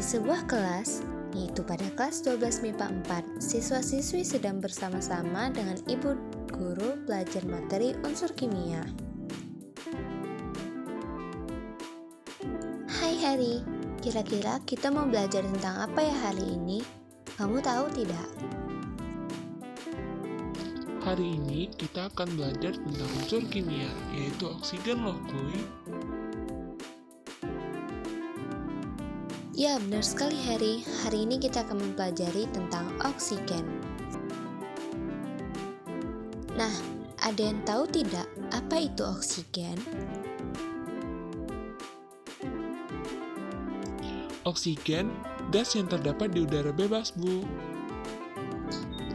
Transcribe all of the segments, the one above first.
sebuah kelas, yaitu pada kelas 12 MIPA 4, siswa-siswi sedang bersama-sama dengan ibu guru belajar materi unsur kimia. Hai Harry, kira-kira kita mau belajar tentang apa ya hari ini? Kamu tahu tidak? Hari ini kita akan belajar tentang unsur kimia, yaitu oksigen loh kuy. Ya, benar sekali Harry. Hari ini kita akan mempelajari tentang oksigen. Nah, ada yang tahu tidak apa itu oksigen? Oksigen, gas yang terdapat di udara bebas, Bu.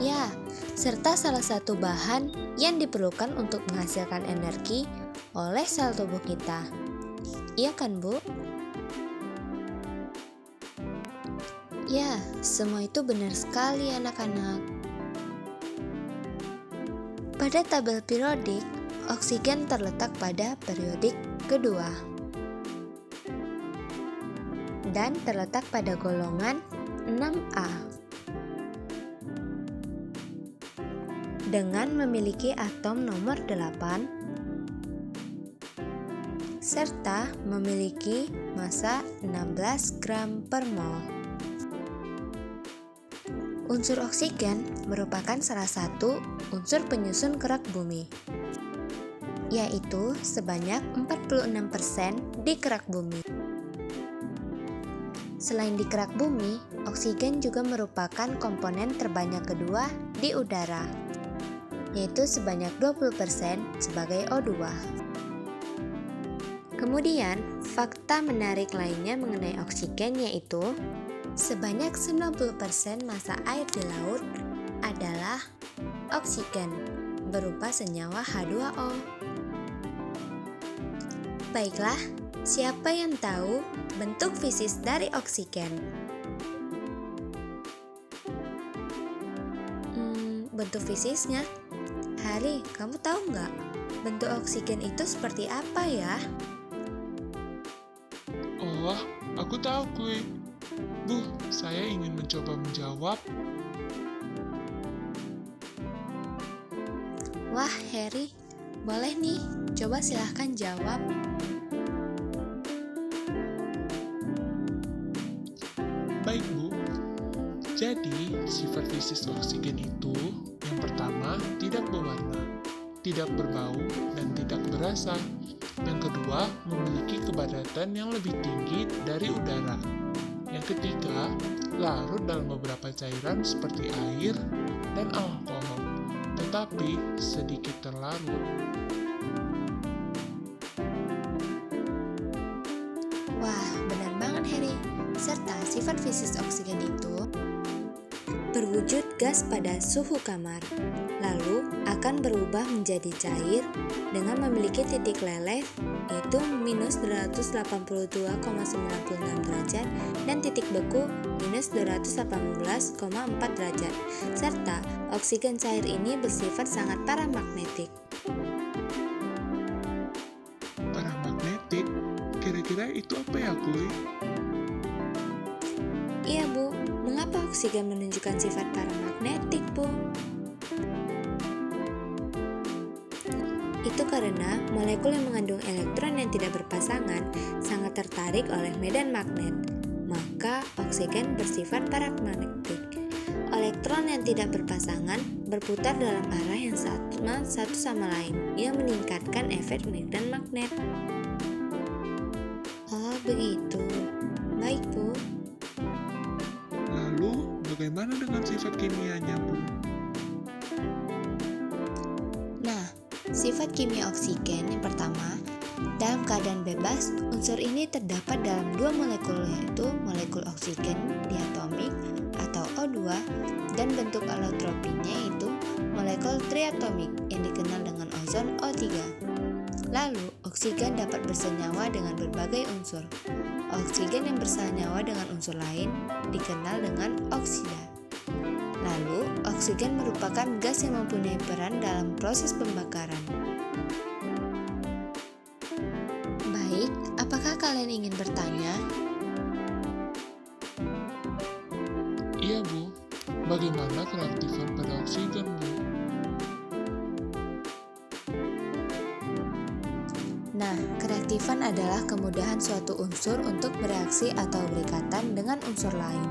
Ya, serta salah satu bahan yang diperlukan untuk menghasilkan energi oleh sel tubuh kita. Iya kan, Bu? Ya, semua itu benar sekali anak-anak. Pada tabel periodik, oksigen terletak pada periodik kedua dan terletak pada golongan 6A dengan memiliki atom nomor 8 serta memiliki massa 16 gram per mol. Unsur oksigen merupakan salah satu unsur penyusun kerak bumi, yaitu sebanyak 46% di kerak bumi. Selain di kerak bumi, oksigen juga merupakan komponen terbanyak kedua di udara, yaitu sebanyak 20% sebagai O2. Kemudian, fakta menarik lainnya mengenai oksigen yaitu sebanyak 90% massa air di laut adalah oksigen berupa senyawa H2O. Baiklah, siapa yang tahu bentuk fisis dari oksigen? Bentuk fisisnya? Hari, kamu tahu nggak? Bentuk oksigen itu seperti apa ya? Oh, aku tahu kuy. Bu, saya ingin mencoba menjawab. Wah, Harry, boleh nih, coba silahkan jawab. Baik, Bu. Jadi, sifat fisis oksigen itu yang pertama, tidak berwarna, tidak berbau, dan tidak berasa. Yang kedua, memiliki kepadatan yang lebih tinggi dari udara. Yang ketiga, larut dalam beberapa cairan seperti air dan alkohol, tetapi sedikit terlarut. Wah, benar banget Harry. Serta sifat fisis oksigen itu berwujud gas pada suhu kamar, lalu akan berubah menjadi cair dengan memiliki titik leleh yaitu minus 282,96 derajat dan titik beku minus 218,4 derajat. Serta oksigen cair ini bersifat sangat paramagnetik. Paramagnetik? Kira-kira itu apa ya, kuy? Iya, Bu. Mengapa oksigen menunjukkan sifat paramagnetik, Bu? Itu karena molekul yang mengandung elektron yang tidak berpasangan sangat tertarik oleh medan magnet. Maka oksigen bersifat paramagnetik. Elektron yang tidak berpasangan berputar dalam arah yang sama satu sama lain, yang meningkatkan efek medan magnet. Oh, begitu. Baik, Bu. Lalu, bagaimana dengan sifat kimianya, Bu? Nah, sifat kimia oksigen yang pertama, dalam keadaan bebas, unsur ini terdapat dalam dua molekul yaitu molekul oksigen diatomik atau O2 dan bentuk alotropinya yaitu molekul triatomik yang dikenal dengan ozon O3. Lalu, oksigen dapat bersenyawa dengan berbagai unsur. Oksigen yang bersenyawa dengan unsur lain dikenal dengan oksida. Lalu, oksigen merupakan gas yang mempunyai peran dalam proses pembakaran. Baik, apakah kalian ingin bertanya? kereaktifan pada oksigen, Bu? Nah, kereaktifan adalah kemudahan suatu unsur untuk bereaksi atau berikatan dengan unsur lain.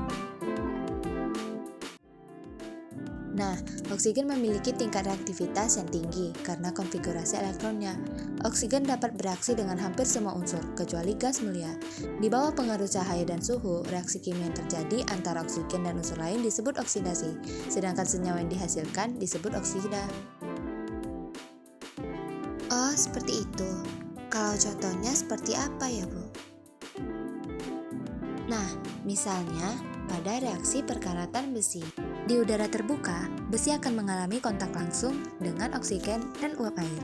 Nah, oksigen memiliki tingkat reaktivitas yang tinggi karena konfigurasi elektronnya. Oksigen dapat bereaksi dengan hampir semua unsur, kecuali gas mulia. Di bawah pengaruh cahaya dan suhu, reaksi kimia yang terjadi antara oksigen dan unsur lain disebut oksidasi, sedangkan senyawa yang dihasilkan disebut oksida. Oh, seperti itu. Kalau contohnya seperti apa ya, Bu? Nah, misalnya pada reaksi perkaratan besi. Di udara terbuka, besi akan mengalami kontak langsung dengan oksigen dan uap air,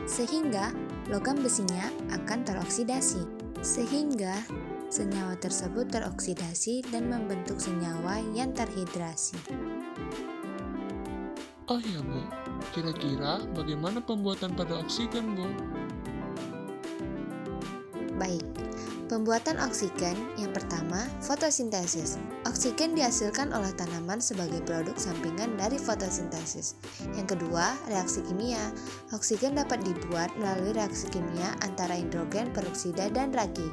sehingga logam besinya akan teroksidasi, sehingga senyawa tersebut teroksidasi dan membentuk senyawa yang terhidrasi. Oh ya, Bu. Kira-kira bagaimana pembuatan pada oksigen, Bu? Baik, pembuatan oksigen yang pertama, fotosintesis. Oksigen dihasilkan oleh tanaman sebagai produk sampingan dari fotosintesis. Yang kedua, reaksi kimia. Oksigen dapat dibuat melalui reaksi kimia antara hidrogen peroksida dan ragi.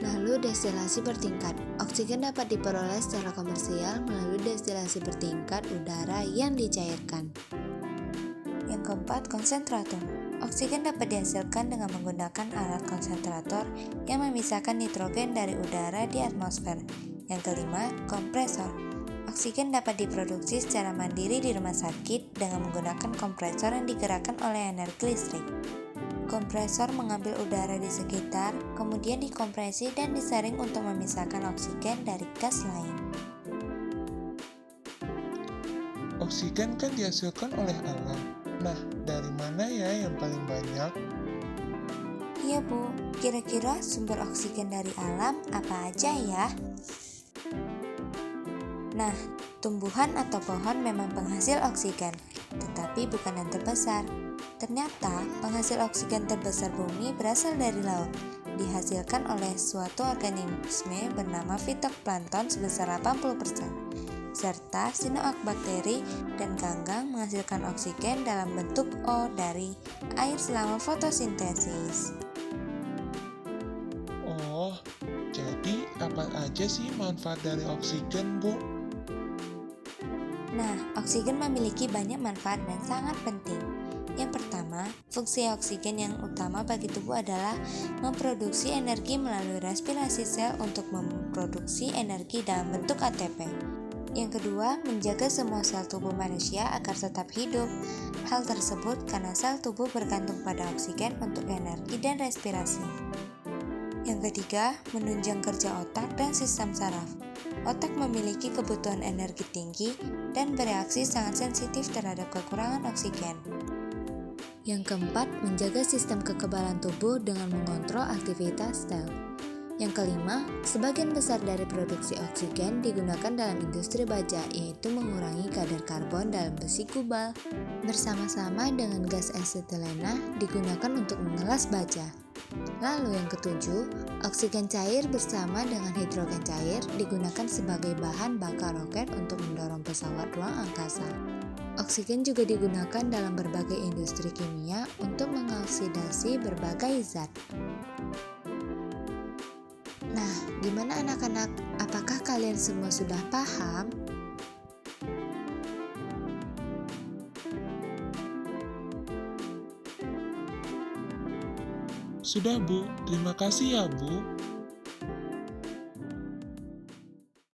Lalu destilasi bertingkat. Oksigen dapat diperoleh secara komersial melalui destilasi bertingkat udara yang dicairkan. Yang keempat, konsentrator. Oksigen dapat dihasilkan dengan menggunakan alat konsentrator yang memisahkan nitrogen dari udara di atmosfer. Yang kelima, kompresor. Oksigen dapat diproduksi secara mandiri di rumah sakit dengan menggunakan kompresor yang digerakkan oleh energi listrik. Kompresor mengambil udara di sekitar, kemudian dikompresi dan disaring untuk memisahkan oksigen dari gas lain. Oksigen kan dihasilkan oleh alam. Nah, dari mana ya yang paling banyak? Iya, Bu. Kira-kira sumber oksigen dari alam apa aja ya? Nah, tumbuhan atau pohon memang penghasil oksigen, tetapi bukan yang terbesar. Ternyata, penghasil oksigen terbesar bumi berasal dari laut, dihasilkan oleh suatu organisme bernama fitoplankton sebesar 80%, serta cyanobacteria dan ganggang menghasilkan oksigen dalam bentuk O dari air selama fotosintesis. Oh, jadi apa aja sih manfaat dari oksigen, Bu? Nah, oksigen memiliki banyak manfaat dan sangat penting. Yang pertama, fungsi oksigen yang utama bagi tubuh adalah memproduksi energi melalui respirasi sel untuk memproduksi energi dalam bentuk ATP. Yang kedua, menjaga semua sel tubuh manusia agar tetap hidup. Hal tersebut karena sel tubuh bergantung pada oksigen untuk energi dan respirasi. Yang ketiga, menunjang kerja otak dan sistem saraf. Otak memiliki kebutuhan energi tinggi dan bereaksi sangat sensitif terhadap kekurangan oksigen. Yang keempat, menjaga sistem kekebalan tubuh dengan mengontrol aktivitas sel. Yang kelima, sebagian besar dari produksi oksigen digunakan dalam industri baja, yaitu mengurangi kadar karbon dalam besi kubal. Bersama-sama dengan gas asetilena digunakan untuk mengelas baja. Lalu yang ketujuh, oksigen cair bersama dengan hidrogen cair digunakan sebagai bahan bakar roket untuk mendorong pesawat ruang angkasa. Oksigen juga digunakan dalam berbagai industri kimia untuk mengoksidasi berbagai zat. Nah, gimana anak-anak? Apakah kalian semua sudah paham? Sudah, Bu. Terima kasih ya, Bu.